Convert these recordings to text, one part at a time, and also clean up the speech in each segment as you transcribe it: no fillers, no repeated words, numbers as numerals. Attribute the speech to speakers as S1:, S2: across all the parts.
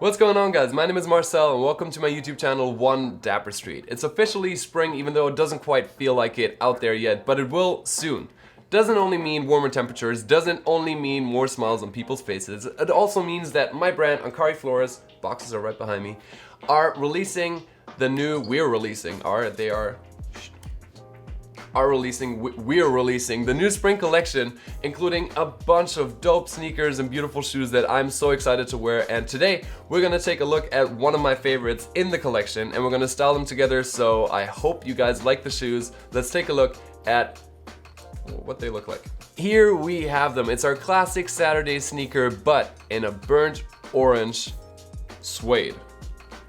S1: What's going on, guys? My name is Marcel and welcome to my YouTube channel, One Dapper Street. It's officially spring, even though it doesn't quite feel like it out there yet, but it will soon. Doesn't only mean warmer temperatures, doesn't only mean more smiles on people's faces, it also means that my brand, Ankari Floruss, boxes are right behind me, are releasing the new, we're releasing the new spring collection, including a bunch of dope sneakers and beautiful shoes that I'm so excited to wear. And today we're gonna take a look at one of my favorites in the collection and we're gonna style them together, so I hope you guys like the shoes. Let's take a look at what they look like. Here we have them. It's our classic Saturday sneaker, but in a burnt orange suede.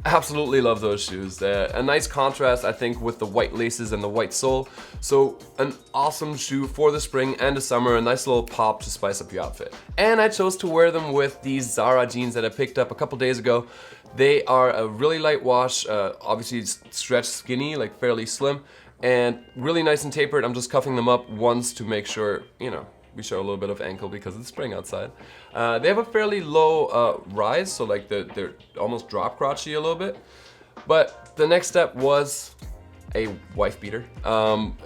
S1: Absolutely love those shoes. A nice contrast, I think, with the white laces and the white sole. So an awesome shoe for the spring and the summer, a nice little pop to spice up your outfit. And I chose to wear them with these Zara jeans that I picked up a couple days ago. They are a really light wash, obviously stretched skinny, like fairly slim, and really nice and tapered. I'm just cuffing them up once to make sure, you know, we show a little bit of ankle because it's spring outside. They have a fairly low rise, so like they're almost drop crotchy a little bit. But the next step was a wife beater.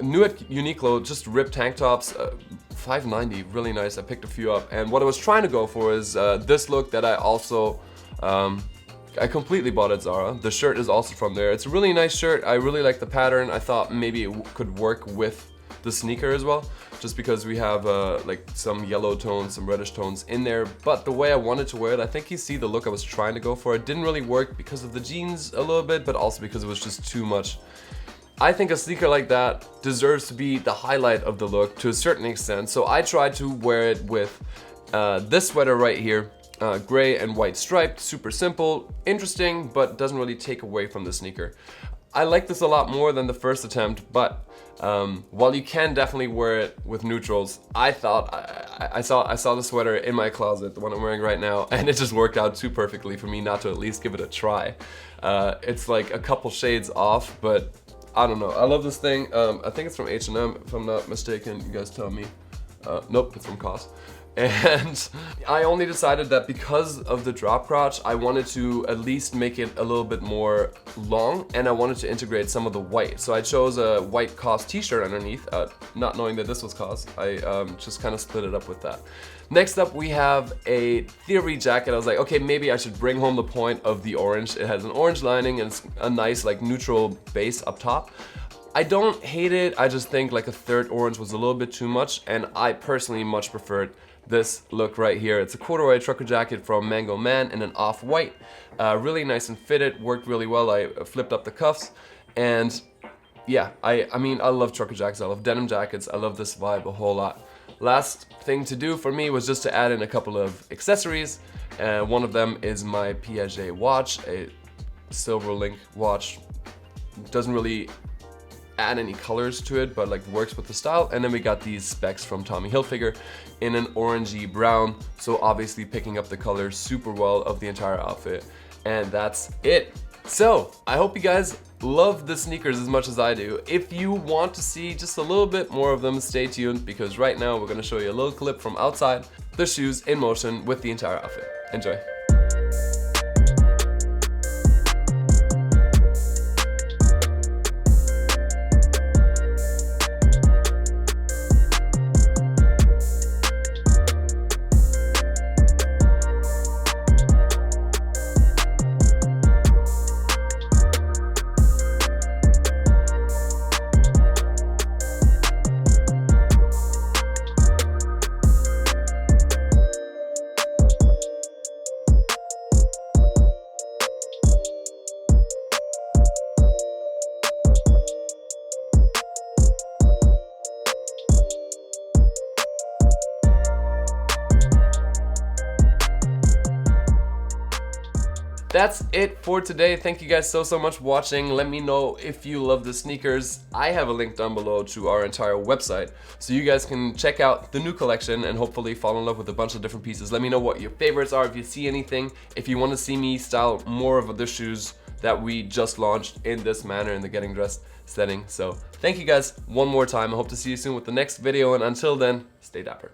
S1: New at Uniqlo, just ripped tank tops, $5.90, really nice. I picked a few up, and what I was trying to go for is this look that I also I completely bought at Zara. The shirt is also from there. It's a really nice shirt. I really like the pattern. I thought maybe it could work with the sneaker as well, just because we have like some yellow tones, some reddish tones in there. But the way I wanted to wear it, I think you see the look I was trying to go for. It didn't really work because of the jeans a little bit, but also because it was just too much. I think a sneaker like that deserves to be the highlight of the look to a certain extent, so I tried to wear it with this sweater right here. Gray and white striped, super simple, interesting, but doesn't really take away from the sneaker. I like this a lot more than the first attempt, but while you can definitely wear it with neutrals, I thought I saw the sweater in my closet, the one I'm wearing right now, and it just worked out too perfectly for me not to at least give it a try. It's like a couple shades off, but I don't know. I love this thing. I think it's from H&M, if I'm not mistaken. You guys tell me. Nope, it's from COS. And I only decided that because of the drop crotch, I wanted to at least make it a little bit more long, and I wanted to integrate some of the white. So I chose a white COS t-shirt underneath, not knowing that this was COS. I just kind of split it up with that. Next up, we have a theory jacket. I was like, okay, maybe I should bring home the point of the orange. It has an orange lining and it's a nice like neutral base up top. I don't hate it, I just think like a third orange was a little bit too much, and I personally much preferred this look right here. It's a corduroy trucker jacket from Mango Man in an off-white. Really nice and fitted, worked really well. I flipped up the cuffs, and yeah, I mean, I love trucker jackets, I love denim jackets, I love this vibe a whole lot. Last thing to do for me was just to add in a couple of accessories. One of them is my Piaget watch, a silver link watch. Doesn't really add any colors to it, but like works with the style. And then we got these specs from Tommy Hilfiger in an orangey brown, so obviously picking up the colors super well of the entire outfit. And that's it. So I hope you guys love the sneakers as much as I do. If you want to see just a little bit more of them, stay tuned, because right now we're going to show you a little clip from outside the shoes in motion with the entire outfit. Enjoy. That's it for today. Thank you guys so much for watching. Let me know if you love the sneakers. I have a link down below to our entire website, so you guys can check out the new collection and hopefully fall in love with a bunch of different pieces. Let me know what your favorites are, if you see anything, if you want to see me style more of the shoes that we just launched in this manner in the getting dressed setting. So thank you guys one more time. I hope to see you soon with the next video, and until then, stay dapper.